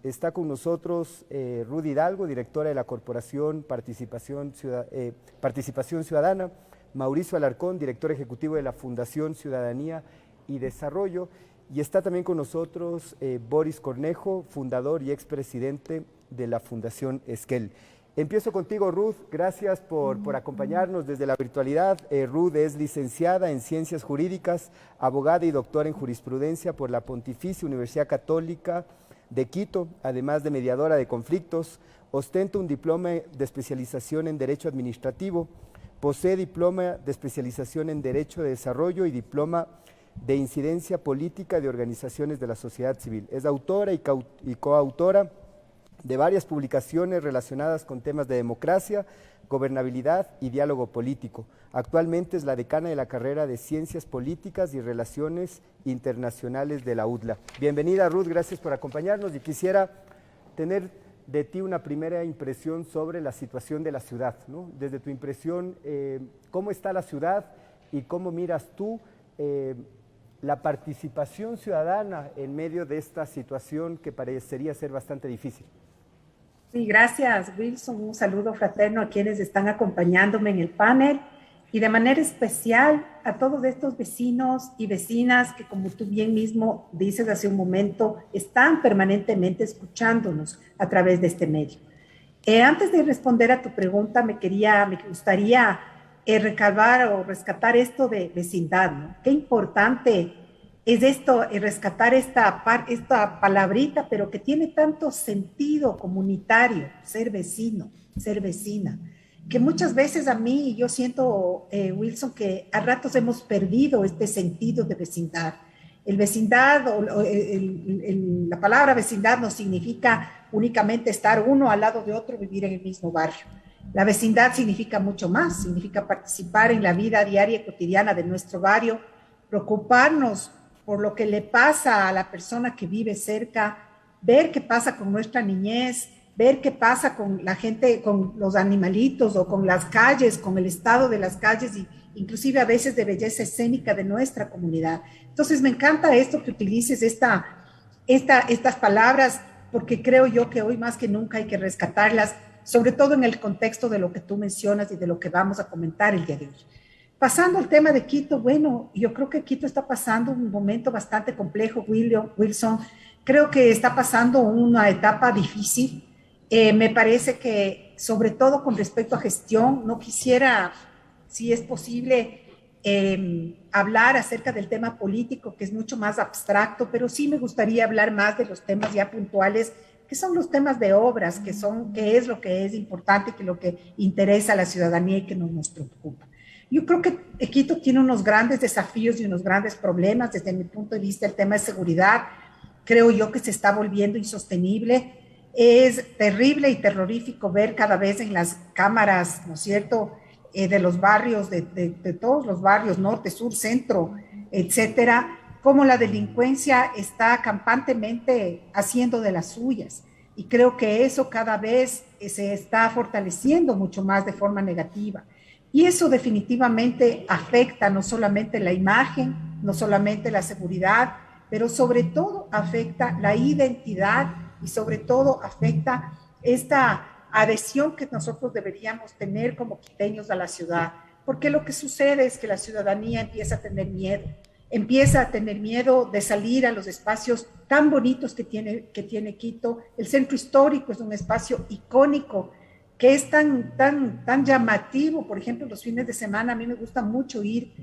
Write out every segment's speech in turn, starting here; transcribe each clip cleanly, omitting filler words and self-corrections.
Está con nosotros Ruth Hidalgo, directora de la Corporación Participación Ciudadana, Mauricio Alarcón, director ejecutivo de la Fundación Ciudadanía y Desarrollo, y está también con nosotros Boris Cornejo, fundador y expresidente de la Fundación Esquel. Empiezo contigo, Ruth. Gracias por acompañarnos desde la virtualidad. Ruth es licenciada en Ciencias Jurídicas, abogada y doctora en Jurisprudencia por la Pontificia Universidad Católica de Quito, además de mediadora de conflictos. Ostenta un diploma de especialización en Derecho Administrativo, posee diploma de especialización en Derecho de Desarrollo y diploma de Incidencia Política de Organizaciones de la Sociedad Civil. Es autora y coautora de varias publicaciones relacionadas con temas de democracia, gobernabilidad y diálogo político. Actualmente es la decana de la carrera de Ciencias Políticas y Relaciones Internacionales de la UDLA. Bienvenida, Ruth, gracias por acompañarnos, y quisiera tener de ti una primera impresión sobre la situación de la ciudad, ¿no? Desde tu impresión, ¿cómo está la ciudad y cómo miras tú la participación ciudadana en medio de esta situación que parecería ser bastante difícil? Sí, gracias, Wilson. Un saludo fraterno a quienes están acompañándome en el panel y de manera especial a todos estos vecinos y vecinas que, como tú bien mismo dices hace un momento, están permanentemente escuchándonos a través de este medio. Antes de responder a tu pregunta, me gustaría recabar o rescatar esto de vecindad, ¿no? Qué importante es esto, rescatar esta palabrita, pero que tiene tanto sentido comunitario, ser vecino, ser vecina, que muchas veces a mí, yo siento, Wilson, que a ratos hemos perdido este sentido de vecindad. El vecindad, la palabra vecindad no significa únicamente estar uno al lado de otro, vivir en el mismo barrio. La vecindad significa mucho más, significa participar en la vida diaria y cotidiana de nuestro barrio, preocuparnos por lo que le pasa a la persona que vive cerca, ver qué pasa con nuestra niñez, ver qué pasa con la gente, con los animalitos o con las calles, con el estado de las calles y inclusive a veces de belleza escénica de nuestra comunidad. Entonces me encanta esto que utilices estas palabras, porque creo yo que hoy más que nunca hay que rescatarlas, sobre todo en el contexto de lo que tú mencionas y de lo que vamos a comentar el día de hoy. Pasando al tema de Quito, bueno, yo creo que Quito está pasando un momento bastante complejo, Wilson. Creo que está pasando una etapa difícil. Me parece que, sobre todo con respecto a gestión, no quisiera, si es posible, hablar acerca del tema político, que es mucho más abstracto, pero sí me gustaría hablar más de los temas ya puntuales, que son los temas de obras, que es lo que es importante, que lo que interesa a la ciudadanía y que nos preocupa. Yo creo que Quito tiene unos grandes desafíos y unos grandes problemas. Desde mi punto de vista, el tema de seguridad, creo yo que se está volviendo insostenible. Es terrible y terrorífico ver cada vez en las cámaras, ¿no es cierto?, de los barrios, de todos los barrios, norte, sur, centro, etcétera, cómo la delincuencia está campantemente haciendo de las suyas. Y creo que eso cada vez se está fortaleciendo mucho más de forma negativa. Y eso definitivamente afecta no solamente la imagen, no solamente la seguridad, pero sobre todo afecta la identidad y sobre todo afecta esta adhesión que nosotros deberíamos tener como quiteños a la ciudad. Porque lo que sucede es que la ciudadanía empieza a tener miedo de salir a los espacios tan bonitos que tiene Quito. El centro histórico es un espacio icónico que es tan llamativo. Por ejemplo, los fines de semana a mí me gusta mucho ir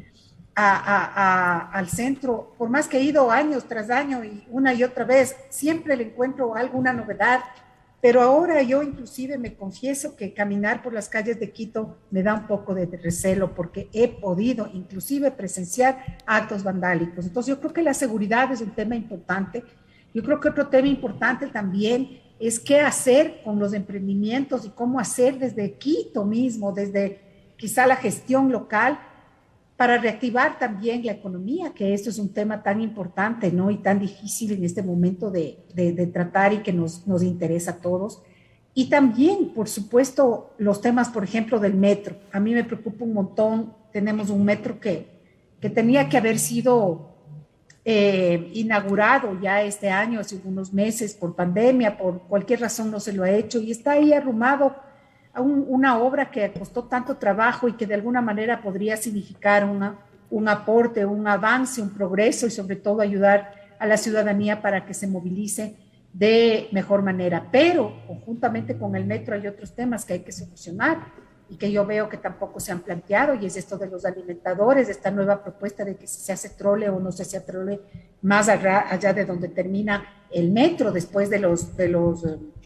al centro, por más que he ido años tras año y una y otra vez, siempre le encuentro alguna novedad, pero ahora yo inclusive me confieso que caminar por las calles de Quito me da un poco de recelo porque he podido inclusive presenciar actos vandálicos. Entonces yo creo que la seguridad es un tema importante. Yo creo que otro tema importante también es qué hacer con los emprendimientos y cómo hacer desde Quito mismo, desde quizá la gestión local, para reactivar también la economía, que esto es un tema tan importante, ¿no? Y tan difícil en este momento de tratar y que nos interesa a todos. Y también, por supuesto, los temas, por ejemplo, del metro. A mí me preocupa un montón. Tenemos un metro que tenía que haber sido inaugurado ya este año, hace unos meses, por pandemia, por cualquier razón no se lo ha hecho y está ahí arrumado a una obra que costó tanto trabajo y que de alguna manera podría significar un aporte, un avance, un progreso y sobre todo ayudar a la ciudadanía para que se movilice de mejor manera. Pero conjuntamente con el metro hay otros temas que hay que solucionar y que yo veo que tampoco se han planteado, y es esto de los alimentadores, esta nueva propuesta de que si se hace trole o no se hace trole más allá de donde termina el metro, después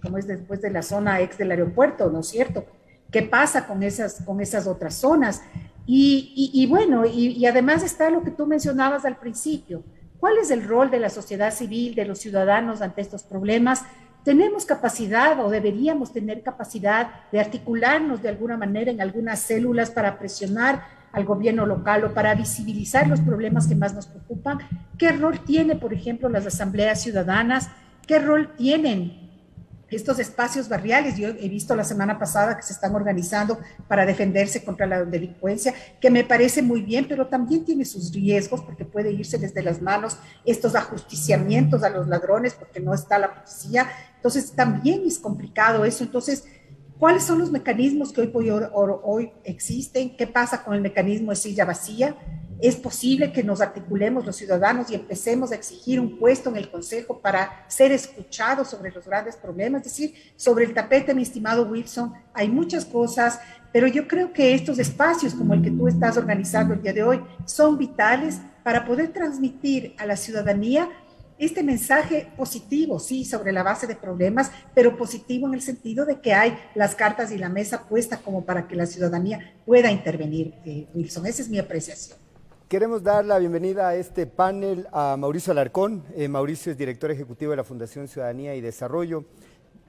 como es después de la zona ex del aeropuerto, ¿no es cierto? ¿Qué pasa con esas otras zonas? Y bueno, y además está lo que tú mencionabas al principio. ¿Cuál es el rol de la sociedad civil, de los ciudadanos ante estos problemas? ¿Tenemos capacidad o deberíamos tener capacidad de articularnos de alguna manera en algunas células para presionar al gobierno local o para visibilizar los problemas que más nos preocupan? ¿Qué rol tiene, por ejemplo, las asambleas ciudadanas? ¿Qué rol tienen estos espacios barriales? Yo he visto la semana pasada que se están organizando para defenderse contra la delincuencia, que me parece muy bien, pero también tiene sus riesgos porque puede irse desde las manos estos ajusticiamientos a los ladrones porque no está la policía. Entonces también es complicado eso. Entonces, ¿cuáles son los mecanismos que hoy existen? ¿Qué pasa con el mecanismo de silla vacía? ¿Es posible que nos articulemos los ciudadanos y empecemos a exigir un puesto en el Consejo para ser escuchados sobre los grandes problemas? Es decir, sobre el tapete, mi estimado Wilson, hay muchas cosas, pero yo creo que estos espacios como el que tú estás organizando el día de hoy son vitales para poder transmitir a la ciudadanía este mensaje positivo, sí, sobre la base de problemas, pero positivo en el sentido de que hay las cartas y la mesa puesta como para que la ciudadanía pueda intervenir, Wilson. Esa es mi apreciación. Queremos dar la bienvenida a este panel a Mauricio Alarcón. Mauricio es director ejecutivo de la Fundación Ciudadanía y Desarrollo.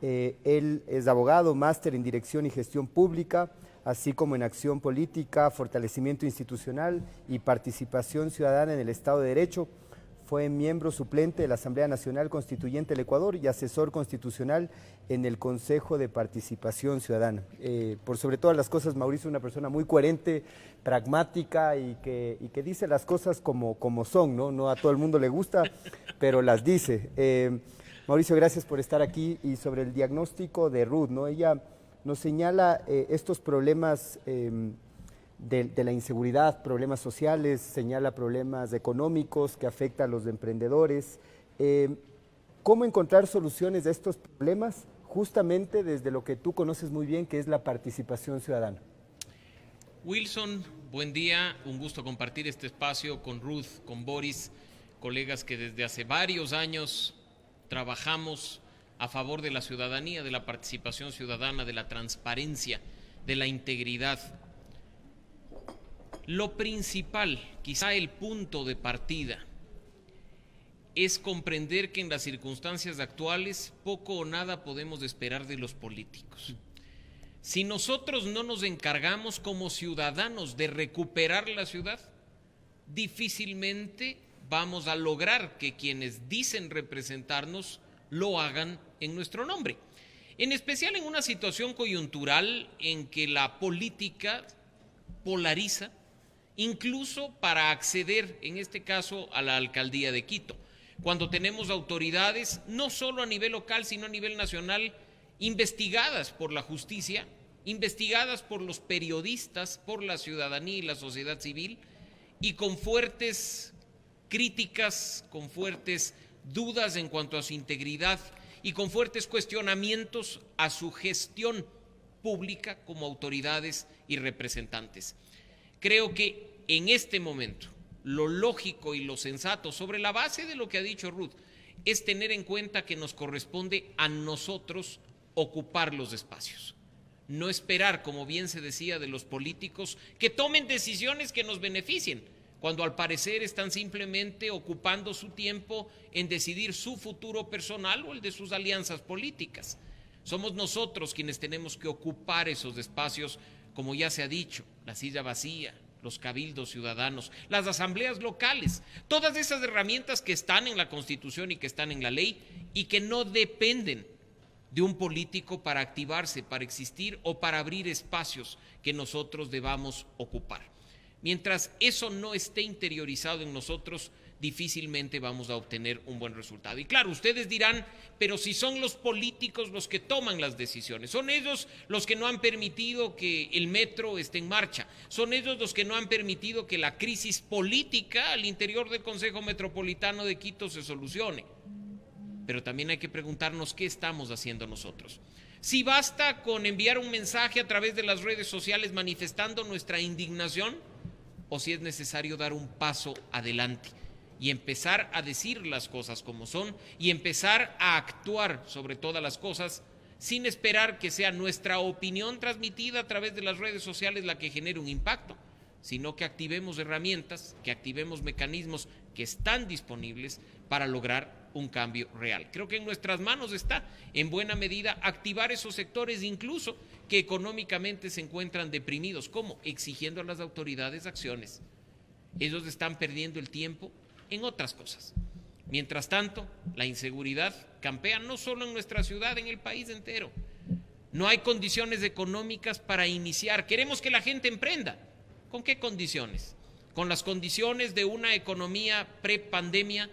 Él es abogado, máster en Dirección y Gestión Pública, así como en Acción Política, Fortalecimiento Institucional y Participación Ciudadana en el Estado de Derecho. Fue miembro suplente de la Asamblea Nacional Constituyente del Ecuador y asesor constitucional en el Consejo de Participación Ciudadana. Por sobre todas las cosas, Mauricio es una persona muy coherente, pragmática y que dice las cosas como son, ¿no? No a todo el mundo le gusta, pero las dice. Mauricio, gracias por estar aquí. Y sobre el diagnóstico de Ruth, ¿no? Ella nos señala estos problemas de la inseguridad, problemas sociales, señala problemas económicos que afectan a los emprendedores. ¿Cómo encontrar soluciones a estos problemas? Justamente desde lo que tú conoces muy bien, que es la participación ciudadana. Wilson, buen día, un gusto compartir este espacio con Ruth, con Boris, colegas que desde hace varios años trabajamos a favor de la ciudadanía, de la participación ciudadana, de la transparencia, de la integridad. Lo principal, quizá el punto de partida, es comprender que en las circunstancias actuales poco o nada podemos esperar de los políticos. Si nosotros no nos encargamos como ciudadanos de recuperar la ciudad, difícilmente vamos a lograr que quienes dicen representarnos lo hagan en nuestro nombre. En especial en una situación coyuntural en que la política polariza, incluso para acceder, en este caso, a la alcaldía de Quito, cuando tenemos autoridades, no solo a nivel local, sino a nivel nacional, investigadas por la justicia, investigadas por los periodistas, por la ciudadanía y la sociedad civil, y con fuertes críticas, con fuertes dudas en cuanto a su integridad y con fuertes cuestionamientos a su gestión pública como autoridades y representantes. Creo que en este momento lo lógico y lo sensato, sobre la base de lo que ha dicho Ruth, es tener en cuenta que nos corresponde a nosotros ocupar los espacios. No esperar, como bien se decía, de los políticos que tomen decisiones que nos beneficien, cuando al parecer están simplemente ocupando su tiempo en decidir su futuro personal o el de sus alianzas políticas. Somos nosotros quienes tenemos que ocupar esos espacios, como ya se ha dicho, la silla vacía, los cabildos ciudadanos, las asambleas locales, todas esas herramientas que están en la Constitución y que están en la ley y que no dependen de un político para activarse, para existir o para abrir espacios que nosotros debamos ocupar. Mientras eso no esté interiorizado en nosotros, difícilmente vamos a obtener un buen resultado. Y claro, ustedes dirán, pero si son los políticos los que toman las decisiones, son ellos los que no han permitido que el metro esté en marcha, son ellos los que no han permitido que la crisis política al interior del Consejo Metropolitano de Quito se solucione. Pero también hay que preguntarnos qué estamos haciendo nosotros. Si basta con enviar un mensaje a través de las redes sociales manifestando nuestra indignación, o si es necesario dar un paso adelante y empezar a decir las cosas como son y empezar a actuar sobre todas las cosas sin esperar que sea nuestra opinión transmitida a través de las redes sociales la que genere un impacto, sino que activemos herramientas, que activemos mecanismos que están disponibles para lograr un cambio real. Creo que en nuestras manos está, en buena medida, activar esos sectores incluso que económicamente se encuentran deprimidos. ¿Cómo? Exigiendo a las autoridades acciones. Ellos están perdiendo el tiempo en otras cosas. Mientras tanto, la inseguridad campea no solo en nuestra ciudad, en el país entero. No hay condiciones económicas para iniciar. Queremos que la gente emprenda. ¿Con qué condiciones? Con las condiciones de una economía pre-pandemia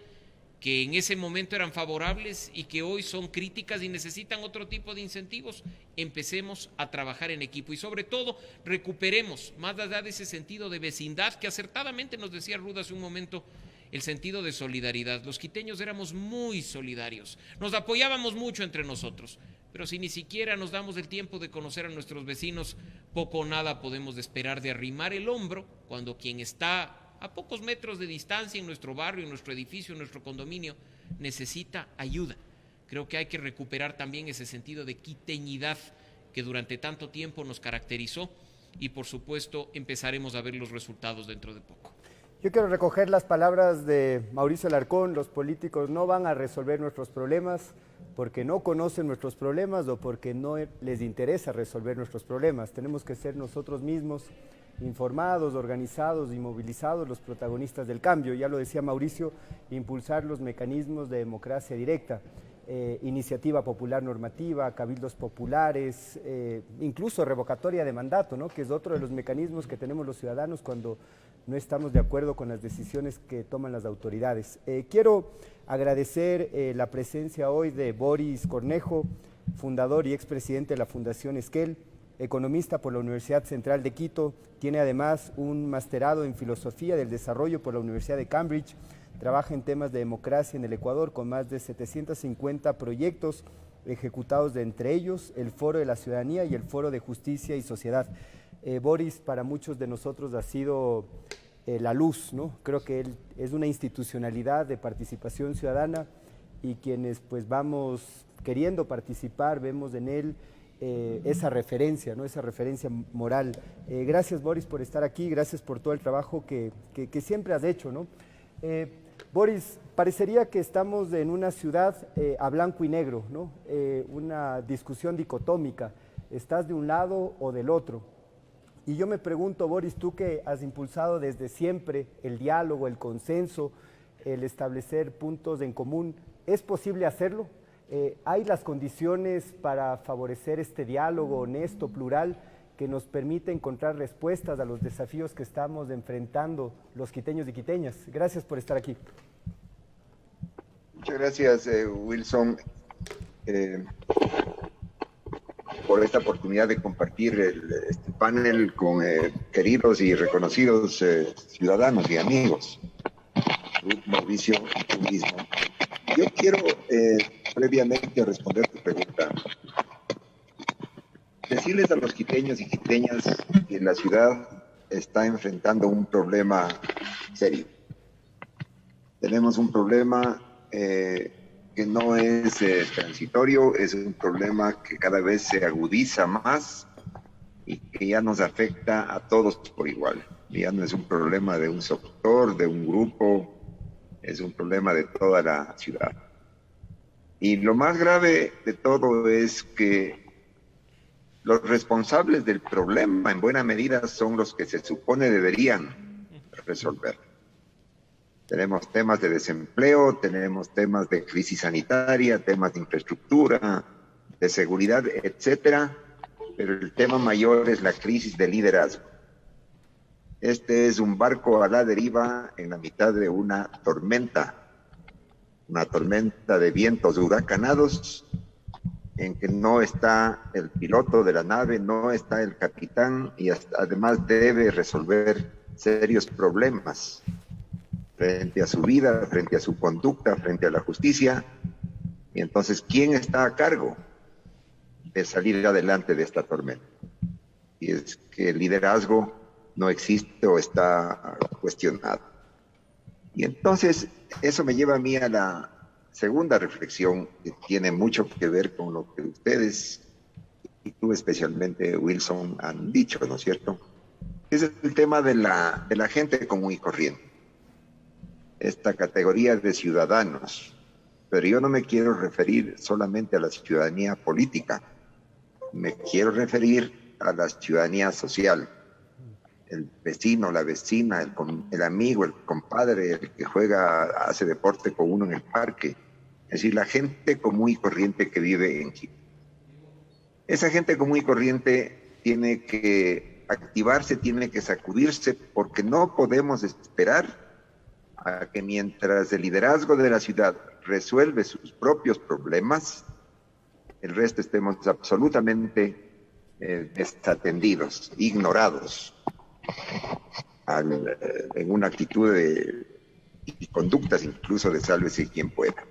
que en ese momento eran favorables y que hoy son críticas y necesitan otro tipo de incentivos. Empecemos a trabajar en equipo y sobre todo recuperemos, más allá de ese sentido de vecindad que acertadamente nos decía Ruda hace un momento, el sentido de solidaridad. Los quiteños éramos muy solidarios, nos apoyábamos mucho entre nosotros, pero si ni siquiera nos damos el tiempo de conocer a nuestros vecinos, poco o nada podemos esperar de arrimar el hombro cuando quien está a pocos metros de distancia en nuestro barrio, en nuestro edificio, en nuestro condominio, necesita ayuda. Creo que hay que recuperar también ese sentido de quiteñidad que durante tanto tiempo nos caracterizó y por supuesto empezaremos a ver los resultados dentro de poco. Yo quiero recoger las palabras de Mauricio Alarcón: los políticos no van a resolver nuestros problemas porque no conocen nuestros problemas o porque no les interesa resolver nuestros problemas. Tenemos que ser nosotros mismos, informados, organizados y movilizados, los protagonistas del cambio. Ya lo decía Mauricio, impulsar los mecanismos de democracia directa, iniciativa popular normativa, cabildos populares, incluso revocatoria de mandato, ¿no? Que es otro de los mecanismos que tenemos los ciudadanos cuando no estamos de acuerdo con las decisiones que toman las autoridades. Quiero agradecer la presencia hoy de Boris Cornejo, fundador y expresidente de la Fundación Esquel, economista por la Universidad Central de Quito, tiene además un masterado en Filosofía del Desarrollo por la Universidad de Cambridge, trabaja en temas de democracia en el Ecuador con más de 750 proyectos ejecutados, de entre ellos el Foro de la Ciudadanía y el Foro de Justicia y Sociedad. Boris para muchos de nosotros ha sido la luz, ¿no? Creo que él es una institucionalidad de participación ciudadana y quienes pues vamos queriendo participar vemos en él esa referencia, ¿no? Esa referencia moral. Gracias, Boris, por estar aquí, gracias por todo el trabajo que siempre has hecho, ¿no? Boris, parecería que estamos en una ciudad a blanco y negro, ¿no? Una discusión dicotómica, estás de un lado o del otro. Y yo me pregunto, Boris, tú que has impulsado desde siempre el diálogo, el consenso, el establecer puntos en común, ¿es posible hacerlo? ¿Hay las condiciones para favorecer este diálogo honesto, plural, que nos permite encontrar respuestas a los desafíos que estamos enfrentando los quiteños y quiteñas? Gracias por estar aquí. Muchas gracias, Wilson, por esta oportunidad de compartir este panel con queridos y reconocidos ciudadanos y amigos. Ruth, Mauricio y tú mismo. Yo quiero previamente responder tu pregunta. Decirles a los quiteños y quiteñas que la ciudad está enfrentando un problema serio. Tenemos un problema que no es transitorio, es un problema que cada vez se agudiza más y que ya nos afecta a todos por igual. Ya no es un problema de un sector, de un grupo, es un problema de toda la ciudad. Y lo más grave de todo es que los responsables del problema en buena medida son los que se supone deberían resolver. Tenemos temas de desempleo, tenemos temas de crisis sanitaria, temas de infraestructura, de seguridad, etcétera, pero el tema mayor es la crisis de liderazgo. Este es un barco a la deriva en la mitad de una tormenta de vientos huracanados, en que no está el piloto de la nave, no está el capitán, y además debe resolver serios problemas frente a su vida, frente a su conducta, frente a la justicia. Y entonces, ¿quién está a cargo de salir adelante de esta tormenta? Y es que el liderazgo no existe o está cuestionado. Y entonces, eso me lleva a mí a la segunda reflexión, que tiene mucho que ver con lo que ustedes, y tú especialmente, Wilson, han dicho, ¿no es cierto? Es el tema de la gente común y corriente, esta categoría de ciudadanos. Pero yo no me quiero referir solamente a la ciudadanía política, me quiero referir a la ciudadanía social, el vecino, la vecina, el amigo, el compadre, el que juega, hace deporte con uno en el parque. Es decir, la gente común y corriente que vive en Quito. Esa gente común y corriente tiene que activarse, tiene que sacudirse, porque no podemos esperar a que mientras el liderazgo de la ciudad resuelve sus propios problemas, el resto estemos absolutamente desatendidos, ignorados, en una actitud y conductas incluso de sálvese quien pueda.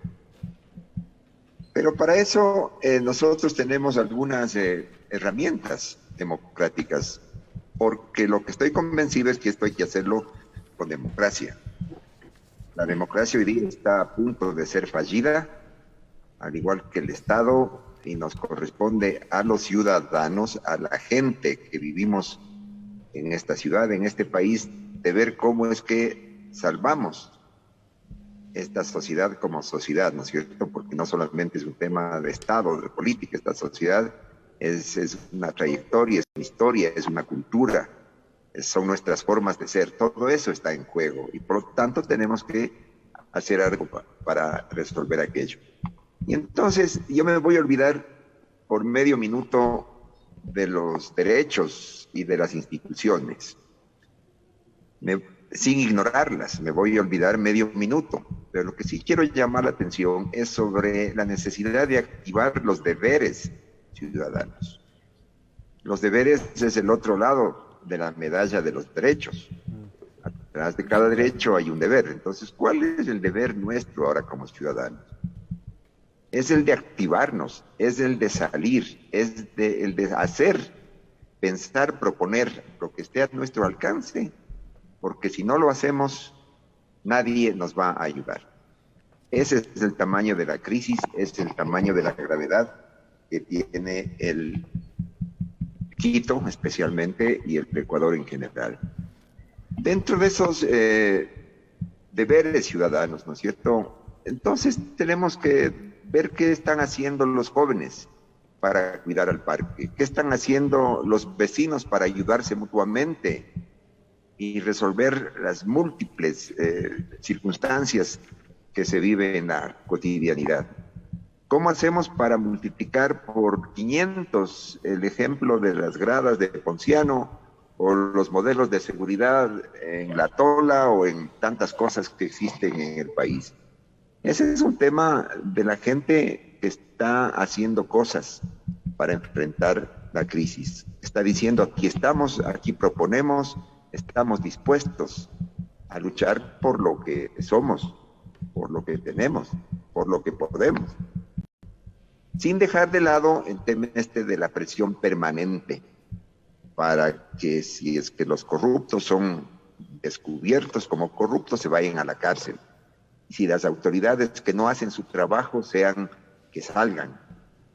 Pero para eso nosotros tenemos algunas herramientas democráticas, porque lo que estoy convencido es que esto hay que hacerlo con democracia. La democracia hoy día está a punto de ser fallida, al igual que el Estado, y nos corresponde a los ciudadanos, a la gente que vivimos en esta ciudad, en este país, de ver cómo es que salvamos esta sociedad como sociedad, ¿no es cierto? Porque no solamente es un tema de Estado, de política, esta sociedad es una trayectoria, es una historia, es una cultura, son nuestras formas de ser, todo eso está en juego, y por lo tanto tenemos que hacer algo para resolver aquello. Y entonces yo me voy a olvidar por medio minuto de los derechos y de las instituciones, sin ignorarlas, me voy a olvidar medio minuto, pero lo que sí quiero llamar la atención es sobre la necesidad de activar los deberes ciudadanos. Los deberes es el otro lado de la medalla de los derechos. Atrás de cada derecho hay un deber. Entonces, ¿cuál es el deber nuestro ahora como ciudadanos? Es el de activarnos, es el de salir, es el de hacer, pensar, proponer lo que esté a nuestro alcance, porque si no lo hacemos, nadie nos va a ayudar. Ese es el tamaño de la crisis, es el tamaño de la gravedad que tiene el Quito especialmente y el Ecuador en general. Dentro de esos deberes ciudadanos, ¿no es cierto? Entonces tenemos que ver qué están haciendo los jóvenes para cuidar al parque, qué están haciendo los vecinos para ayudarse mutuamente y resolver las múltiples circunstancias que se viven en la cotidianidad. ¿Cómo hacemos para multiplicar por 500 el ejemplo de las gradas de Ponciano o los modelos de seguridad en La Tola o en tantas cosas que existen en el país? Ese es un tema de la gente que está haciendo cosas para enfrentar la crisis. Está diciendo, aquí estamos, aquí proponemos, estamos dispuestos a luchar por lo que somos, por lo que tenemos, por lo que podemos. Sin dejar de lado el tema de la presión permanente para que si es que los corruptos son descubiertos como corruptos se vayan a la cárcel. Y si las autoridades que no hacen su trabajo que salgan.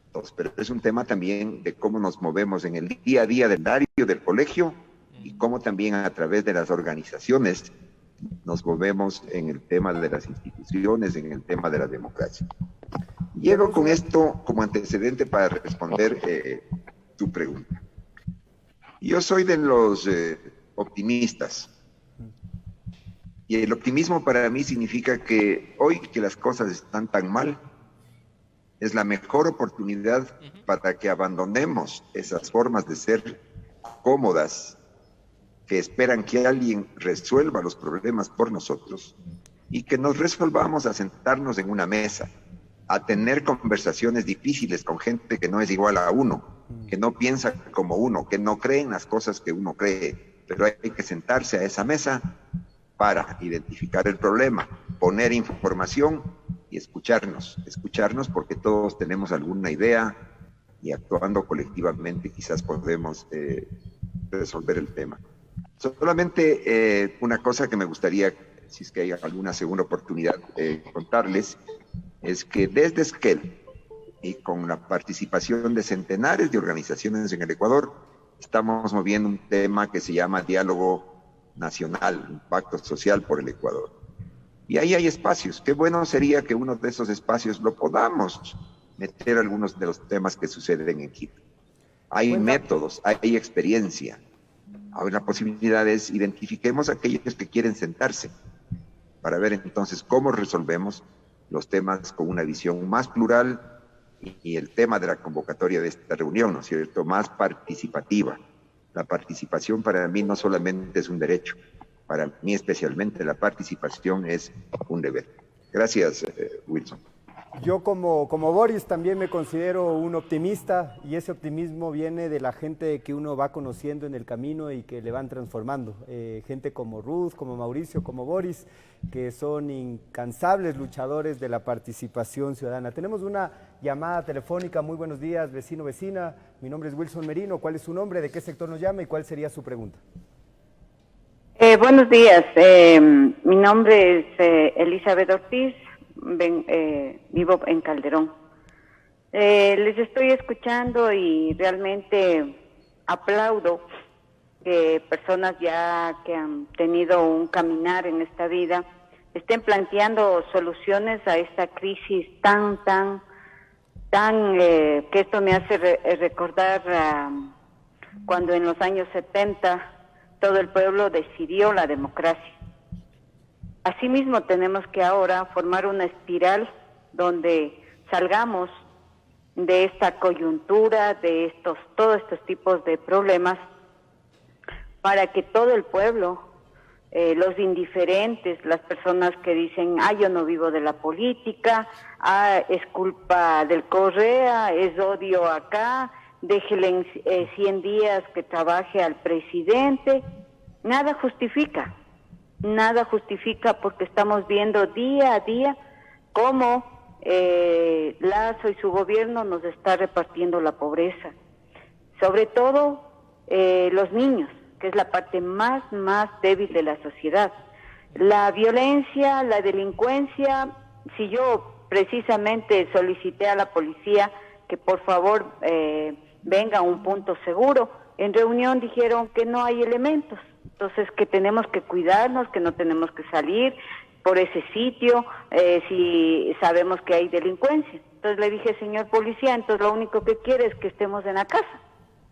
Entonces, pero es un tema también de cómo nos movemos en el día a día del horario del colegio y cómo también a través de las organizaciones nos movemos en el tema de las instituciones, en el tema de la democracia. Llego con esto como antecedente para responder tu pregunta. Yo soy de los optimistas. Y el optimismo para mí significa que hoy que las cosas están tan mal, es la mejor oportunidad para que abandonemos esas formas de ser cómodas que esperan que alguien resuelva los problemas por nosotros y que nos resolvamos a sentarnos en una mesa, a tener conversaciones difíciles con gente que no es igual a uno, que no piensa como uno, que no cree en las cosas que uno cree, pero hay que sentarse a esa mesa para identificar el problema, poner información y escucharnos porque todos tenemos alguna idea y actuando colectivamente quizás podemos resolver el tema. Solamente una cosa que me gustaría, si es que hay alguna segunda oportunidad, contarles, es que desde Esquel y con la participación de centenares de organizaciones en el Ecuador, estamos moviendo un tema que se llama Diálogo Nacional, un pacto social por el Ecuador. Y ahí hay espacios. Qué bueno sería que uno de esos espacios lo podamos meter algunos de los temas que suceden en Quito. Hay métodos, hay experiencia. Ahora la posibilidad es identifiquemos a aquellos que quieren sentarse para ver entonces cómo resolvemos los temas con una visión más plural y el tema de la convocatoria de esta reunión, ¿no es cierto?, más participativa. La participación para mí no solamente es un derecho, para mí especialmente la participación es un deber. Gracias, Wilson. Yo como Boris también me considero un optimista y ese optimismo viene de la gente que uno va conociendo en el camino y que le van transformando. Gente como Ruth, como Mauricio, como Boris, que son incansables luchadores de la participación ciudadana. Tenemos una llamada telefónica. Muy buenos días, vecino, vecina. Mi nombre es Wilson Merino. ¿Cuál es su nombre? ¿De qué sector nos llama? ¿Y cuál sería su pregunta? Buenos días. Mi nombre es Elizabeth Ortiz. Vivo en Calderón. Les estoy escuchando y realmente aplaudo que personas ya que han tenido un caminar en esta vida estén planteando soluciones a esta crisis tan que esto me hace recordar cuando en los años 70 todo el pueblo decidió la democracia. Asimismo, tenemos que ahora formar una espiral donde salgamos de esta coyuntura, de todos estos tipos de problemas, para que todo el pueblo, los indiferentes, las personas que dicen, yo no vivo de la política, es culpa del Correa, es odio acá, déjele 100 días que trabaje al presidente, nada justifica. Nada justifica porque estamos viendo día a día cómo Lazo y su gobierno nos está repartiendo la pobreza. Sobre todo los niños, que es la parte más débil de la sociedad. La violencia, la delincuencia, si yo precisamente solicité a la policía que por favor venga a un punto seguro, en reunión dijeron que no hay elementos. Entonces, que tenemos que cuidarnos, que no tenemos que salir por ese sitio si sabemos que hay delincuencia. Entonces le dije, señor policía, entonces lo único que quiere es que estemos en la casa.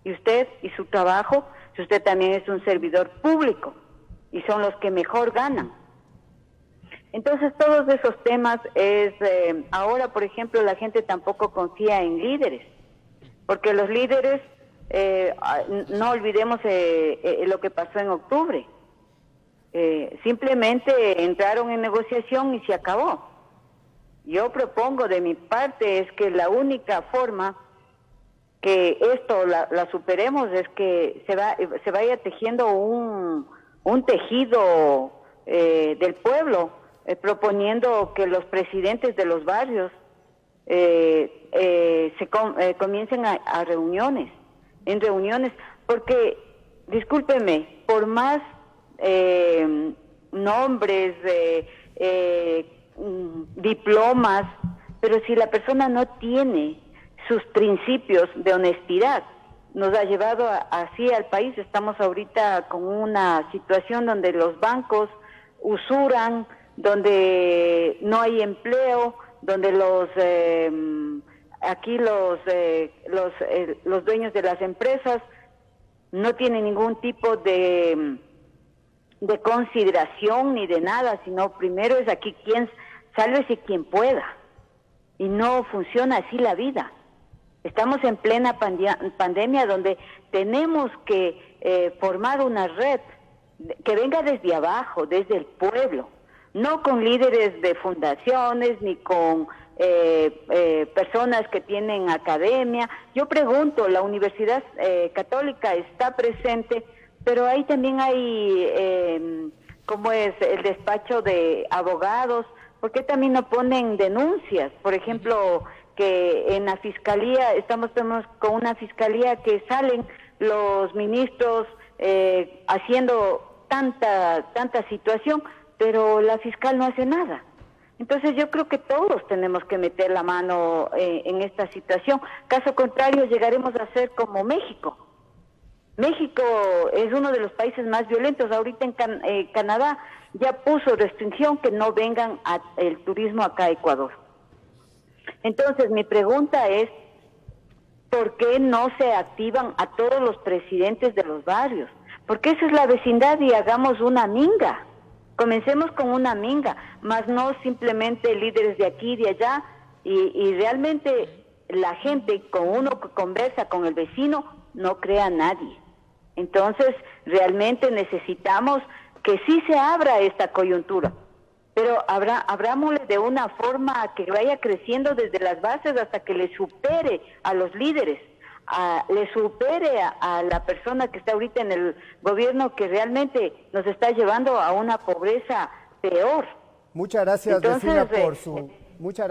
Y usted y su trabajo, si usted también es un servidor público, y son los que mejor ganan. Entonces, todos esos temas ahora, por ejemplo, la gente tampoco confía en líderes, porque los líderes... no olvidemos lo que pasó en octubre. Simplemente entraron en negociación y se acabó. Yo propongo de mi parte es que la única forma que esto la superemos es que se vaya tejiendo un tejido del pueblo, proponiendo que los presidentes de los barrios comiencen a reuniones, porque, discúlpeme, por más nombres, diplomas, pero si la persona no tiene sus principios de honestidad, nos ha llevado así al país. Estamos ahorita con una situación donde los bancos usuran, donde no hay empleo, donde los dueños de las empresas no tienen ningún tipo de consideración ni de nada, sino primero es aquí sálvese quien pueda, y no funciona así la vida. Estamos en plena pandemia donde tenemos que formar una red que venga desde abajo, desde el pueblo, no con líderes de fundaciones ni con personas que tienen academia. Yo pregunto, la Universidad Católica está presente, pero ahí también hay, ¿cómo es?, el despacho de abogados. ¿Por qué también no ponen denuncias? Por ejemplo, que en la fiscalía, estamos con una fiscalía que salen los ministros haciendo tanta situación, pero la fiscal no hace nada. Entonces yo creo que todos tenemos que meter la mano en esta situación. Caso contrario, llegaremos a ser como México. México es uno de los países más violentos. Ahorita en Canadá ya puso restricción que no vengan el turismo acá a Ecuador. Entonces mi pregunta es, ¿por qué no se activan a todos los presidentes de los barrios? Porque esa es la vecindad y hagamos una minga. Comencemos con una minga, más no simplemente líderes de aquí y de allá, y realmente la gente, con uno que conversa con el vecino, no crea a nadie. Entonces, realmente necesitamos que sí se abra esta coyuntura, pero abrámosle de una forma que vaya creciendo desde las bases hasta que le supere a los líderes, le supere a la persona que está ahorita en el gobierno, que realmente nos está llevando a una pobreza peor. Muchas gracias, entonces, vecina, por su... Muchas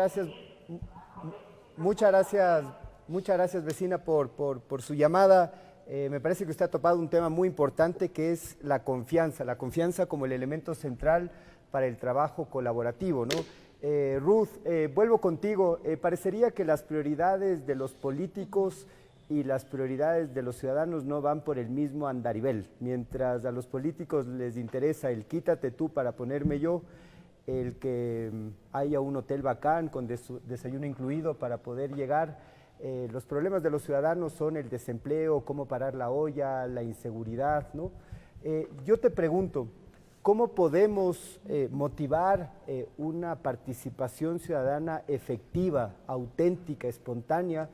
gracias, vecina, por su llamada. Me parece que usted ha topado un tema muy importante, que es la confianza como el elemento central para el trabajo colaborativo, ¿no? Ruth, vuelvo contigo. Parecería que las prioridades de los políticos y las prioridades de los ciudadanos no van por el mismo andarivel. Mientras a los políticos les interesa el quítate tú para ponerme yo, el que haya un hotel bacán con desayuno incluido para poder llegar. Los problemas de los ciudadanos son el desempleo, cómo parar la olla, la inseguridad, ¿no? Yo te pregunto, ¿cómo podemos motivar una participación ciudadana efectiva, auténtica, espontánea,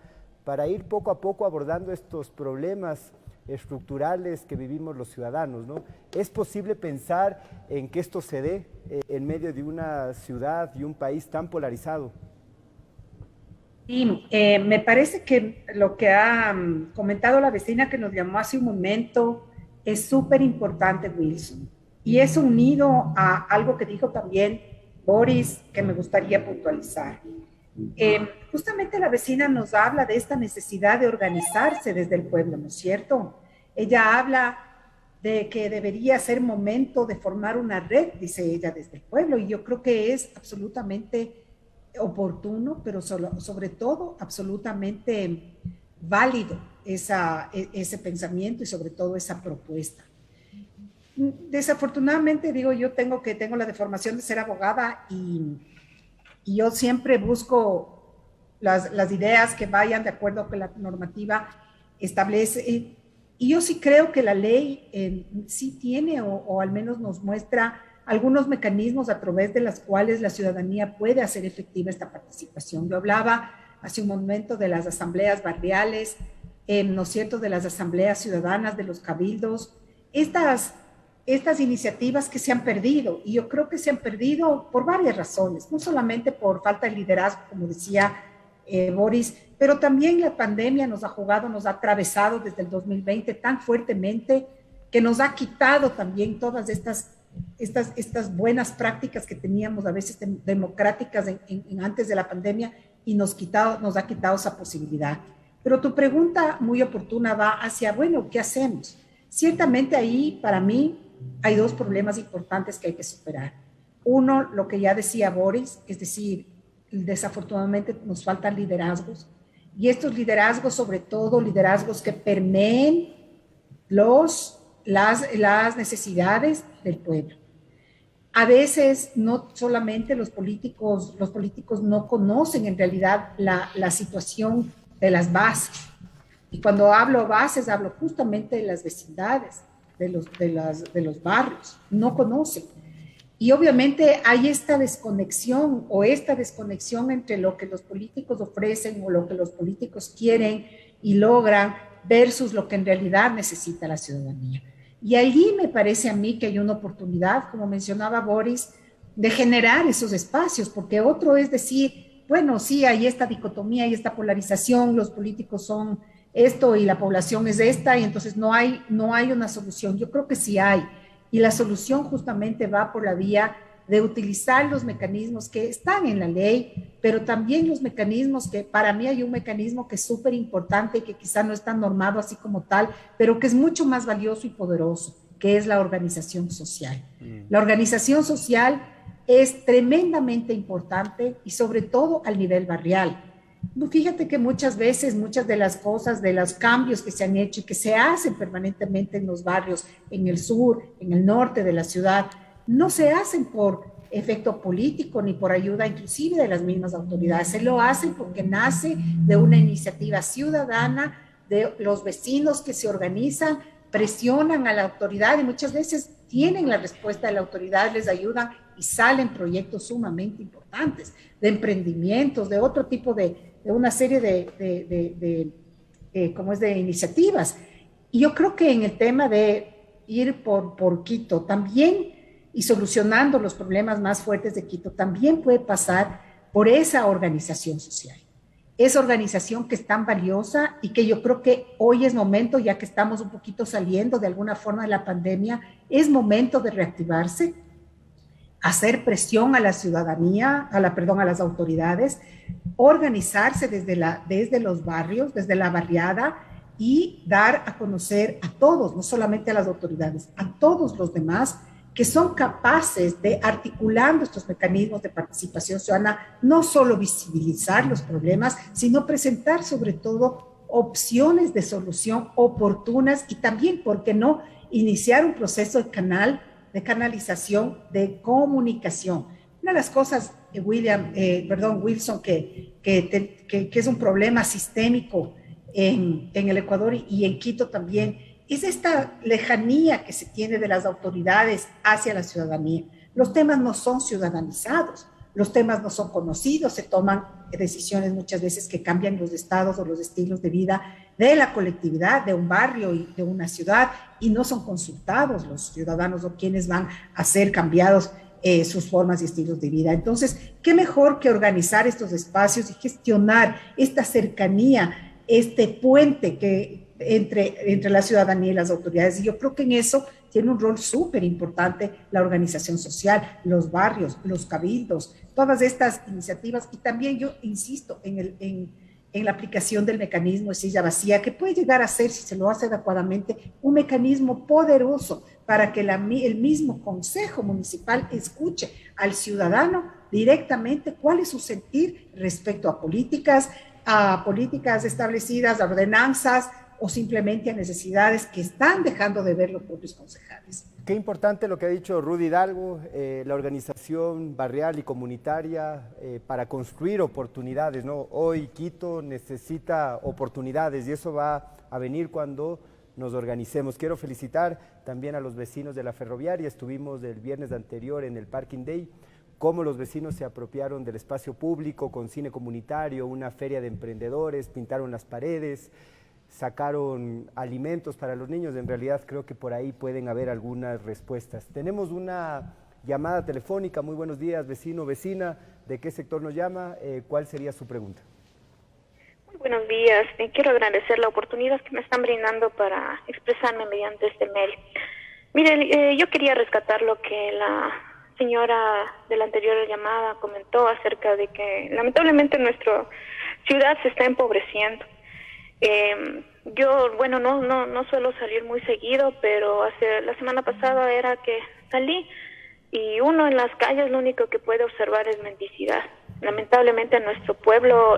para ir poco a poco abordando estos problemas estructurales que vivimos los ciudadanos, ¿no? ¿Es posible pensar en que esto se dé en medio de una ciudad y un país tan polarizado? Sí, me parece que lo que ha comentado la vecina que nos llamó hace un momento es súper importante, Wilson. Y es unido a algo que dijo también Boris, que me gustaría puntualizar. Justamente la vecina nos habla de esta necesidad de organizarse desde el pueblo, ¿no es cierto? Ella habla de que debería ser momento de formar una red, dice ella, desde el pueblo, y yo creo que es absolutamente oportuno, pero sobre todo absolutamente válido ese pensamiento y sobre todo esa propuesta. Desafortunadamente, digo, yo tengo la deformación de ser abogada y yo siempre busco las ideas que vayan de acuerdo con la normativa establece. Y yo sí creo que la ley sí tiene o al menos nos muestra algunos mecanismos a través de los cuales la ciudadanía puede hacer efectiva esta participación. Yo hablaba hace un momento de las asambleas barriales, ¿no es cierto?, de las asambleas ciudadanas, de los cabildos, estas iniciativas que se han perdido, y yo creo que se han perdido por varias razones, no solamente por falta de liderazgo, como decía Boris, pero también la pandemia nos ha atravesado desde el 2020 tan fuertemente que nos ha quitado también todas estas buenas prácticas que teníamos a veces democráticas antes de la pandemia, y nos ha quitado esa posibilidad. Pero tu pregunta muy oportuna va hacia, bueno, ¿qué hacemos? Ciertamente ahí, para mí, hay dos problemas importantes que hay que superar. Uno, lo que ya decía Boris, es decir, desafortunadamente nos faltan liderazgos, y estos liderazgos, sobre todo liderazgos que permeen las necesidades del pueblo. A veces no solamente los políticos no conocen en realidad la situación de las bases. Y cuando hablo bases, hablo justamente de las vecindades, de los barrios. No conocen. Y obviamente hay esta desconexión entre lo que los políticos ofrecen o lo que los políticos quieren y logran versus lo que en realidad necesita la ciudadanía. Y allí me parece a mí que hay una oportunidad, como mencionaba Boris, de generar esos espacios, porque otro es decir, bueno, sí, hay esta dicotomía y esta polarización, los políticos son esto y la población es esta, y entonces no hay una solución. Yo creo que sí hay, y la solución justamente va por la vía de utilizar los mecanismos que están en la ley, pero también los mecanismos que para mí hay un mecanismo que es súper importante, que quizá no está normado así como tal, pero que es mucho más valioso y poderoso, que es la organización social. La organización social es tremendamente importante y sobre todo al nivel barrial. Fíjate que muchas veces, muchas de las cosas, de los cambios que se han hecho y que se hacen permanentemente en los barrios, en el sur, en el norte de la ciudad, no se hacen por efecto político ni por ayuda inclusive de las mismas autoridades, se lo hacen porque nace de una iniciativa ciudadana, de los vecinos que se organizan, presionan a la autoridad y muchas veces tienen la respuesta de la autoridad, les ayudan y salen proyectos sumamente importantes, de emprendimientos, de otro tipo de una serie de iniciativas. Y yo creo que en el tema de ir por Quito también y solucionando los problemas más fuertes de Quito, también puede pasar por esa organización social. Esa organización que es tan valiosa y que yo creo que hoy es momento, ya que estamos un poquito saliendo de alguna forma de la pandemia, es momento de reactivarse, hacer presión a la ciudadanía, a las autoridades, organizarse desde los barrios, desde la barriada y dar a conocer a todos, no solamente a las autoridades, a todos los demás que son capaces de, articulando estos mecanismos de participación ciudadana, no solo visibilizar los problemas, sino presentar sobre todo opciones de solución oportunas y también, ¿por qué no?, iniciar un proceso de canalización, de comunicación. Una de las cosas, Wilson, que es un problema sistémico en el Ecuador y en Quito también, es esta lejanía que se tiene de las autoridades hacia la ciudadanía. Los temas no son ciudadanizados, los temas no son conocidos, se toman decisiones muchas veces que cambian los estados o los estilos de vida de la colectividad, de un barrio y de una ciudad, y no son consultados los ciudadanos o quienes van a ser cambiados sus formas y estilos de vida. Entonces, ¿qué mejor que organizar estos espacios y gestionar esta cercanía, este puente que entre la ciudadanía y las autoridades? Y yo creo que en eso tiene un rol súper importante la organización social, los barrios, los cabildos, todas estas iniciativas. Y también yo insisto en la aplicación del mecanismo de silla vacía, que puede llegar a ser, si se lo hace adecuadamente, un mecanismo poderoso para que el mismo Consejo Municipal escuche al ciudadano directamente cuál es su sentir respecto a políticas establecidas, a ordenanzas, o simplemente a necesidades que están dejando de ver los propios concejales. Qué importante lo que ha dicho Rudy Hidalgo, la organización barrial y comunitaria para construir oportunidades, ¿no? Hoy Quito necesita oportunidades y eso va a venir cuando nos organicemos. Quiero felicitar también a los vecinos de la Ferroviaria. Estuvimos el viernes anterior en el Parking Day, cómo los vecinos se apropiaron del espacio público con cine comunitario, una feria de emprendedores, pintaron las paredes, sacaron alimentos para los niños. En realidad creo que por ahí pueden haber algunas respuestas. Tenemos una llamada telefónica. Muy buenos días, vecino, vecina. ¿De qué sector nos llama? ¿Cuál sería su pregunta? Muy buenos días. Quiero agradecer la oportunidad que me están brindando para expresarme mediante este mail. Mire, yo quería rescatar lo que la señora de la anterior llamada comentó acerca de que lamentablemente nuestra ciudad se está empobreciendo. Yo, bueno, no suelo salir muy seguido, pero la semana pasada era que salí y uno en las calles lo único que puede observar es mendicidad. Lamentablemente a nuestro pueblo,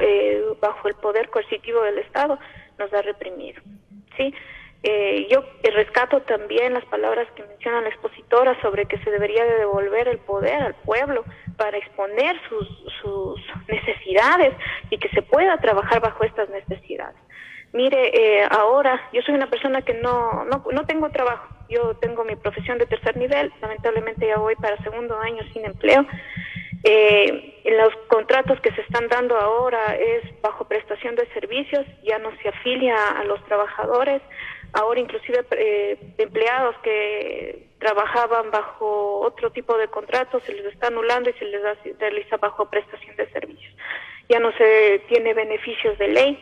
bajo el poder coercitivo del Estado, nos ha reprimido, ¿sí? Yo rescato también las palabras que menciona la expositora sobre que se debería de devolver el poder al pueblo para exponer sus necesidades y que se pueda trabajar bajo estas necesidades. Mire, ahora yo soy una persona que no tengo trabajo. Yo tengo mi profesión de tercer nivel, lamentablemente ya voy para segundo año sin empleo. Los contratos que se están dando ahora es bajo prestación de servicios, ya no se afilia a los trabajadores. ahora inclusive empleados que trabajaban bajo otro tipo de contrato se les está anulando y se les realiza bajo prestación de servicios. Ya no se tiene beneficios de ley.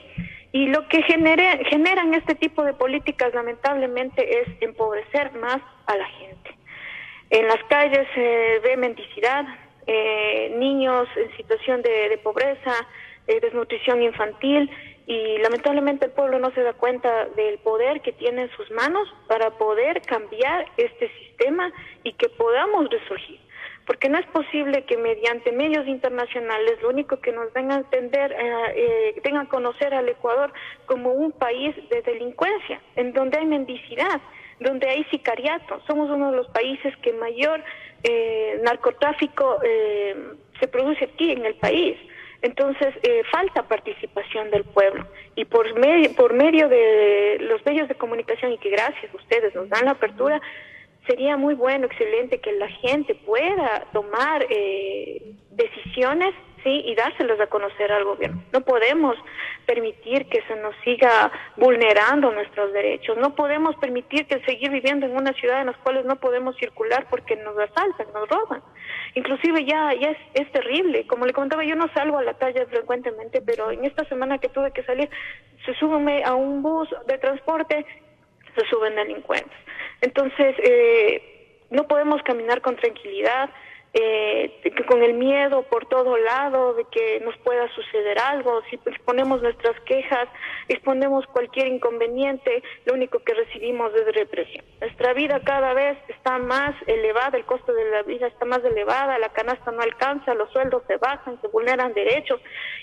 Y lo que generan este tipo de políticas lamentablemente es empobrecer más a la gente. En las calles se ve mendicidad, niños en situación de pobreza, desnutrición infantil, y lamentablemente el pueblo no se da cuenta del poder que tiene en sus manos para poder cambiar este sistema y que podamos resurgir. Porque no es posible que mediante medios internacionales lo único que nos den a entender, den a conocer al Ecuador como un país de delincuencia, en donde hay mendicidad, donde hay sicariato. Somos uno de los países que mayor narcotráfico se produce aquí en el país. Entonces, falta participación del pueblo, y por medio de los medios de comunicación, y que gracias a ustedes nos dan la apertura, sería muy bueno, excelente que la gente pueda tomar decisiones, sí, y dárselas a conocer al gobierno. No podemos permitir que se nos siga vulnerando nuestros derechos. No podemos permitir que seguir viviendo en una ciudad en las cuales no podemos circular porque nos asaltan, nos roban. Inclusive ya es terrible. Como le comentaba, yo no salgo a la calle frecuentemente, pero en esta semana que tuve que salir, se suben a un bus de transporte, se suben delincuentes. Entonces, no podemos caminar con tranquilidad, con el miedo por todo lado de que nos pueda suceder algo. Si exponemos nuestras quejas, exponemos cualquier inconveniente, lo único que recibimos es represión. Nuestra vida cada vez está más elevada, el costo de la vida está más elevada, la canasta no alcanza, los sueldos se bajan, se vulneran derechos,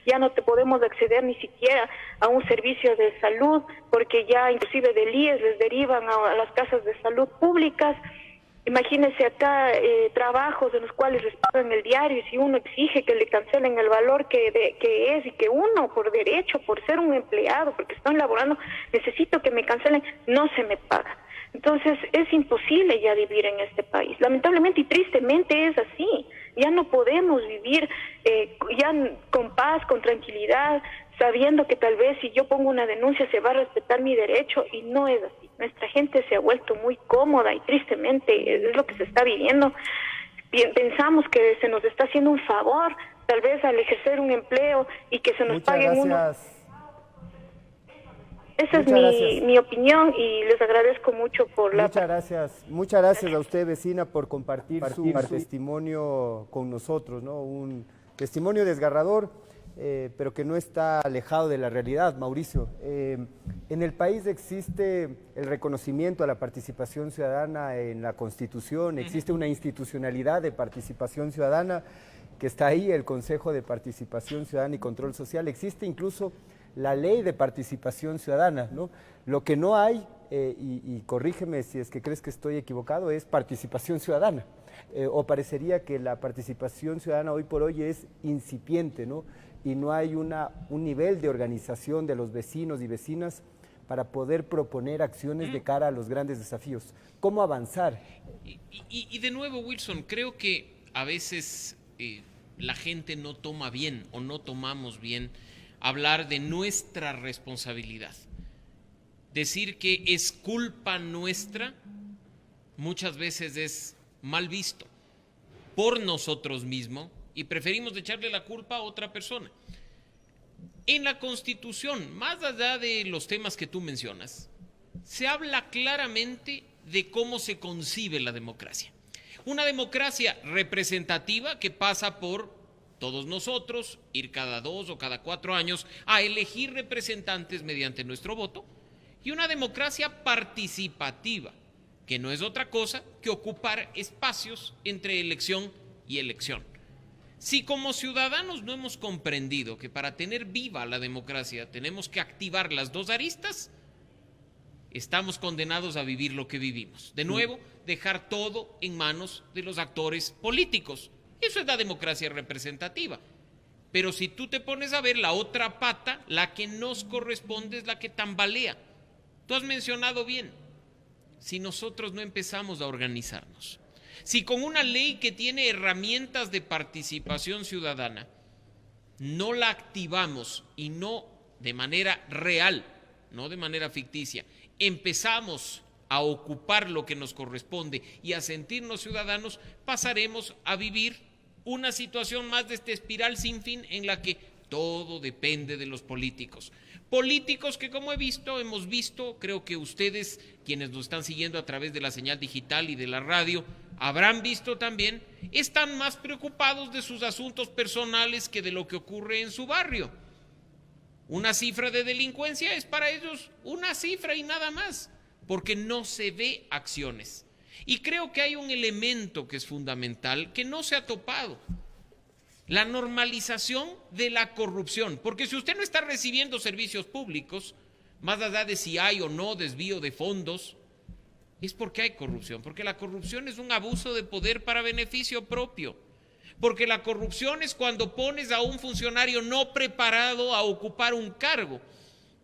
ya no te podemos acceder ni siquiera a un servicio de salud, porque ya inclusive del IES les derivan a las casas de salud públicas. Imagínense acá trabajos en los cuales les pagan el diario, y si uno exige que le cancelen el valor que es, y que uno por derecho, por ser un empleado, porque estoy laborando, necesito que me cancelen, no se me paga. Entonces es imposible ya vivir en este país. Lamentablemente y tristemente es así. Ya no podemos vivir ya con paz, con tranquilidad, sabiendo que tal vez si yo pongo una denuncia se va a respetar mi derecho, y no es así. Nuestra gente se ha vuelto muy cómoda y tristemente es lo que se está viviendo. Pensamos que se nos está haciendo un favor, tal vez al ejercer un empleo y que se nos pague uno. Esa es mi opinión, y les agradezco mucho por la... Muchas gracias a usted, vecina, por compartir su testimonio con nosotros, ¿no? Un testimonio desgarrador, pero que no está alejado de la realidad, Mauricio. En el país existe el reconocimiento a la participación ciudadana en la Constitución, existe una institucionalidad de participación ciudadana que está ahí, el Consejo de Participación Ciudadana y Control Social, existe incluso la ley de participación ciudadana, ¿no? Lo que no hay, y corrígeme si es que crees que estoy equivocado, es participación ciudadana. O parecería que la participación ciudadana hoy por hoy es incipiente, ¿no? Y no hay un nivel de organización de los vecinos y vecinas para poder proponer acciones de cara a los grandes desafíos. ¿Cómo avanzar? Y de nuevo, Wilson, creo que a veces la gente no toma bien, o no tomamos bien, hablar de nuestra responsabilidad. Decir que es culpa nuestra muchas veces es mal visto por nosotros mismos, y preferimos echarle la culpa a otra persona. En la Constitución, más allá de los temas que tú mencionas, se habla claramente de cómo se concibe la democracia. Una democracia representativa que pasa por todos nosotros, ir cada 2 o cada 4 años a elegir representantes mediante nuestro voto, y una democracia participativa, que no es otra cosa que ocupar espacios entre elección y elección. Si como ciudadanos no hemos comprendido que para tener viva la democracia tenemos que activar las dos aristas, estamos condenados a vivir lo que vivimos. De nuevo, dejar todo en manos de los actores políticos. Eso es la democracia representativa. Pero si tú te pones a ver la otra pata, la que nos corresponde es la que tambalea. Tú has mencionado bien, si nosotros no empezamos a organizarnos, si con una ley que tiene herramientas de participación ciudadana no la activamos y no de manera real no de manera ficticia, empezamos a ocupar lo que nos corresponde y a sentirnos ciudadanos, pasaremos a vivir una situación más de esta espiral sin fin en la que todo depende de los políticos. Políticos que, como hemos visto, creo que ustedes, quienes nos están siguiendo a través de la señal digital y de la radio, habrán visto también, están más preocupados de sus asuntos personales que de lo que ocurre en su barrio. Una cifra de delincuencia es para ellos una cifra y nada más, porque no se ve acciones. Y creo que hay un elemento que es fundamental que no se ha topado: la normalización de la corrupción. Porque si usted no está recibiendo servicios públicos, más allá de si hay o no desvío de fondos, es porque hay corrupción. Porque la corrupción es un abuso de poder para beneficio propio. Porque la corrupción es cuando pones a un funcionario no preparado a ocupar un cargo,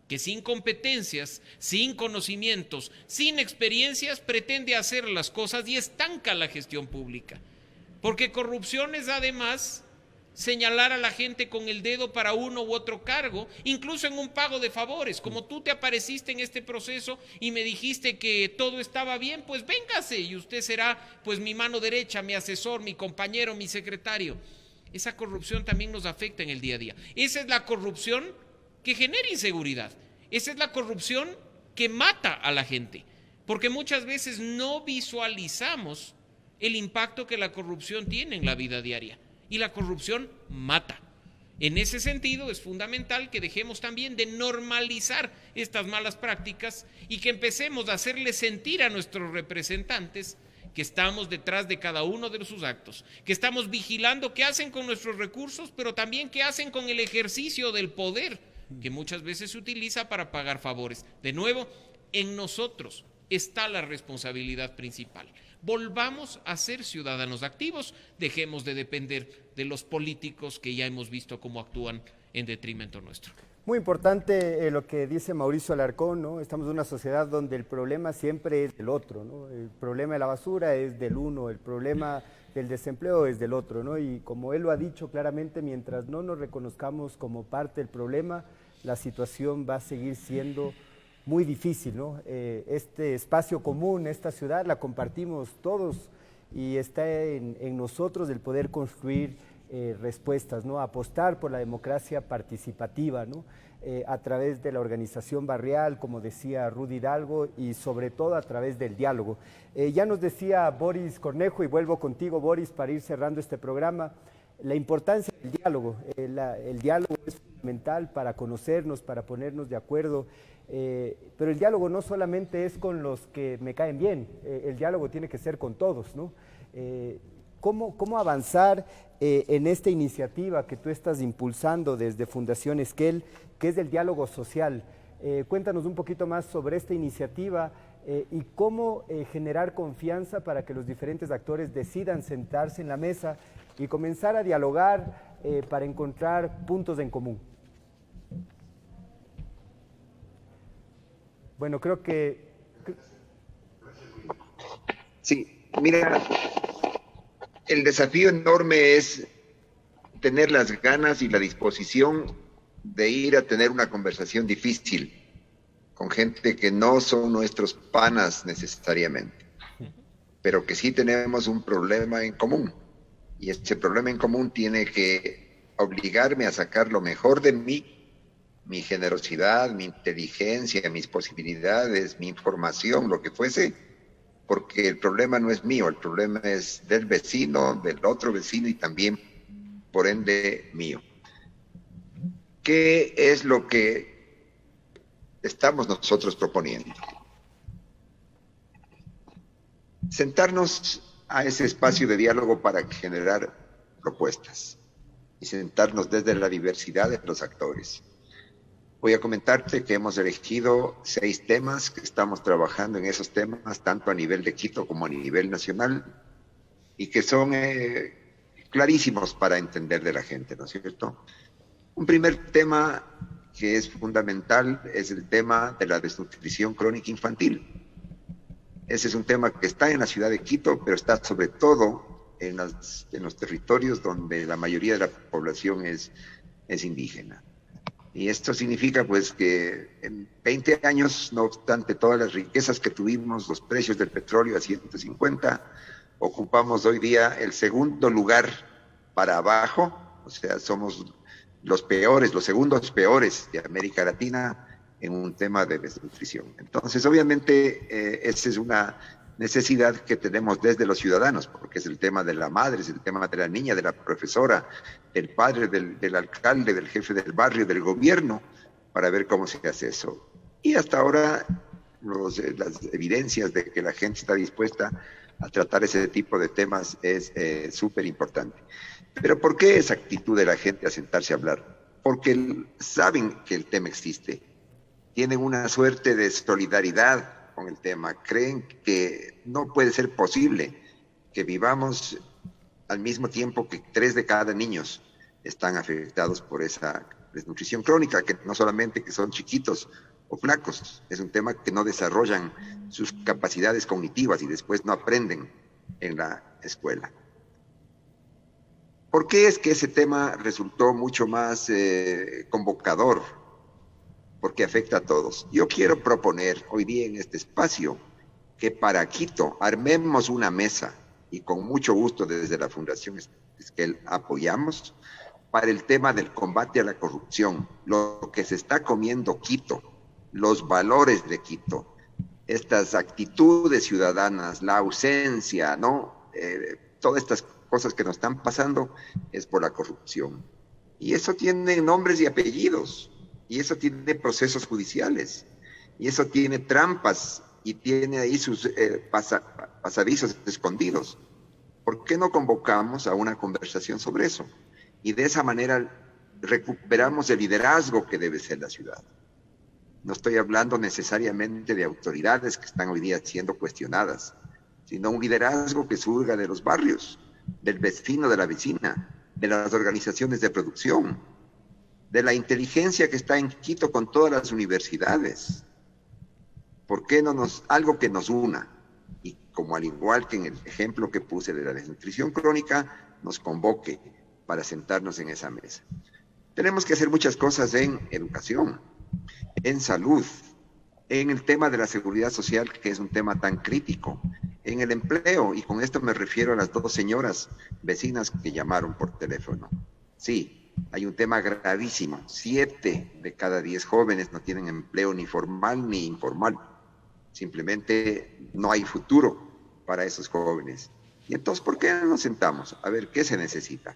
que sin competencias, sin conocimientos, sin experiencias, pretende hacer las cosas y estanca la gestión pública. Porque corrupción es además señalar a la gente con el dedo para uno u otro cargo, incluso en un pago de favores. Como tú te apareciste en este proceso y me dijiste que todo estaba bien, pues véngase y usted será pues mi mano derecha, mi asesor, mi compañero, mi secretario. Esa corrupción también nos afecta en el día a día. Esa es la corrupción que genera inseguridad. Esa es la corrupción que mata a la gente, porque muchas veces no visualizamos el impacto que la corrupción tiene en la vida diaria. Y la corrupción mata. En ese sentido es fundamental que dejemos también de normalizar estas malas prácticas y que empecemos a hacerle sentir a nuestros representantes que estamos detrás de cada uno de sus actos, que estamos vigilando qué hacen con nuestros recursos, pero también qué hacen con el ejercicio del poder, que muchas veces se utiliza para pagar favores. De nuevo, en nosotros está la responsabilidad principal. Volvamos a ser ciudadanos activos, dejemos de depender de los políticos que ya hemos visto cómo actúan en detrimento nuestro. Muy importante lo que dice Mauricio Alarcón, ¿no? Estamos en una sociedad donde el problema siempre es del otro, ¿no? El problema de la basura es del uno, el problema del desempleo es del otro, ¿no? Y como él lo ha dicho claramente, mientras no nos reconozcamos como parte del problema, la situación va a seguir siendo muy difícil, ¿no? Este espacio común, esta ciudad la compartimos todos y está en nosotros el poder construir respuestas, ¿no? Apostar por la democracia participativa, ¿no? A través de la organización barrial, como decía Rudy Hidalgo, y sobre todo a través del diálogo. Ya nos decía Boris Cornejo, y vuelvo contigo, Boris, para ir cerrando este programa, la importancia del diálogo. El diálogo es fundamental para conocernos, para ponernos de acuerdo, pero el diálogo no solamente es con los que me caen bien, el diálogo tiene que ser con todos, ¿no? ¿Cómo avanzar en esta iniciativa que tú estás impulsando desde Fundación Esquel, que es el diálogo social? Cuéntanos un poquito más sobre esta iniciativa y cómo generar confianza para que los diferentes actores decidan sentarse en la mesa y comenzar a dialogar para encontrar puntos en común. Bueno, creo que... Sí, mira, el desafío enorme es tener las ganas y la disposición de ir a tener una conversación difícil con gente que no son nuestros panas necesariamente, pero que sí tenemos un problema en común. Y ese problema en común tiene que obligarme a sacar lo mejor de mí, mi generosidad, mi inteligencia, mis posibilidades, mi información, lo que fuese, porque el problema no es mío, el problema es del vecino, del otro vecino y también, por ende, mío. ¿Qué es lo que estamos nosotros proponiendo? Sentarnos a ese espacio de diálogo para generar propuestas y sentarnos desde la diversidad de los actores. Voy a comentarte que hemos elegido 6 temas, que estamos trabajando en esos temas, tanto a nivel de Quito como a nivel nacional, y que son clarísimos para entender de la gente, ¿no es cierto? Un primer tema que es fundamental es el tema de la desnutrición crónica infantil. Ese es un tema que está en la ciudad de Quito, pero está sobre todo en los territorios donde la mayoría de la población es indígena. Y esto significa pues que en 20 años, no obstante todas las riquezas que tuvimos, los precios del petróleo a 150, ocupamos hoy día el segundo lugar para abajo, o sea, somos los peores, los segundos peores de América Latina en un tema de desnutrición. Entonces, obviamente, esa es una necesidad que tenemos desde los ciudadanos, porque es el tema de la madre, es el tema de la niña, de la profesora, del padre, del alcalde, del jefe del barrio, del gobierno, para ver cómo se hace eso. Y hasta ahora, las evidencias de que la gente está dispuesta a tratar ese tipo de temas es súper importante. Pero ¿por qué esa actitud de la gente a sentarse a hablar? Porque saben que el tema existe, tienen una suerte de solidaridad con el tema, creen que no puede ser posible que vivamos al mismo tiempo que 3 de cada niños están afectados por esa desnutrición crónica, que no solamente que son chiquitos o flacos, es un tema que no desarrollan sus capacidades cognitivas y después no aprenden en la escuela. ¿Por qué es que ese tema resultó mucho más convocador? Porque afecta a todos. Yo quiero proponer hoy día en este espacio que para Quito armemos una mesa, y con mucho gusto desde la Fundación Esquel apoyamos, para el tema del combate a la corrupción, lo que se está comiendo Quito, los valores de Quito, estas actitudes ciudadanas, la ausencia, ¿no? Todas estas cosas que nos están pasando es por la corrupción. Y eso tiene nombres y apellidos. Y eso tiene procesos judiciales, y eso tiene trampas, y tiene ahí sus pasadizos escondidos. ¿Por qué no convocamos a una conversación sobre eso? Y de esa manera recuperamos el liderazgo que debe ser la ciudad. No estoy hablando necesariamente de autoridades que están hoy día siendo cuestionadas, sino un liderazgo que surja de los barrios, del vecino, de la vecina, de las organizaciones de producción, de la inteligencia que está en Quito con todas las universidades. ¿Por qué no algo que nos una? Y como al igual que en el ejemplo que puse de la desnutrición crónica, nos convoque para sentarnos en esa mesa. Tenemos que hacer muchas cosas en educación, en salud, en el tema de la seguridad social, que es un tema tan crítico, en el empleo, y con esto me refiero a las 2 señoras vecinas que llamaron por teléfono. Sí, hay un tema gravísimo. 7 de cada 10 jóvenes no tienen empleo ni formal ni informal. Simplemente no hay futuro para esos jóvenes. Y entonces, ¿por qué no nos sentamos a ver qué se necesita?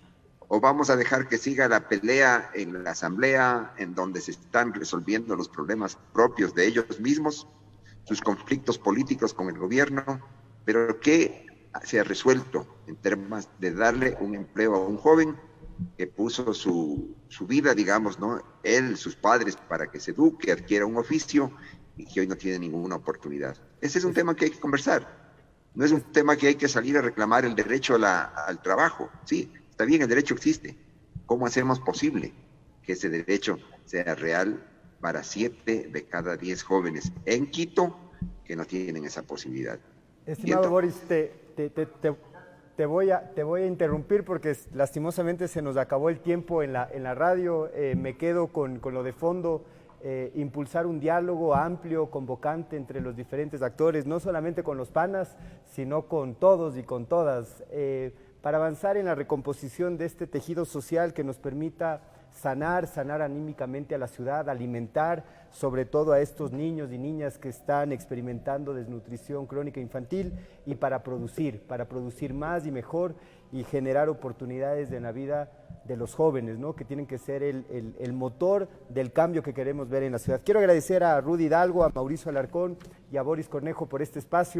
¿O vamos a dejar que siga la pelea en la asamblea, en donde se están resolviendo los problemas propios de ellos mismos, sus conflictos políticos con el gobierno, pero qué se ha resuelto en términos de darle un empleo a un joven que puso su vida, digamos, ¿no? Él, sus padres, para que se eduque, adquiera un oficio, y que hoy no tiene ninguna oportunidad? Ese es un tema que hay que conversar. No es un tema que hay que salir a reclamar el derecho al trabajo. Sí, está bien, el derecho existe. ¿Cómo hacemos posible que ese derecho sea real para 7 de cada 10 jóvenes en Quito que no tienen esa posibilidad? Estimado Boris, te voy a interrumpir porque lastimosamente se nos acabó el tiempo en la radio. Me quedo con lo de fondo, impulsar un diálogo amplio, convocante entre los diferentes actores, no solamente con los panas, sino con todos y con todas, para avanzar en la recomposición de este tejido social que nos permita sanar anímicamente a la ciudad, alimentar sobre todo a estos niños y niñas que están experimentando desnutrición crónica infantil, y para producir más y mejor y generar oportunidades en la vida de los jóvenes, ¿no? Que tienen que ser el motor del cambio que queremos ver en la ciudad. Quiero agradecer a Rudy Hidalgo, a Mauricio Alarcón y a Boris Cornejo por este espacio.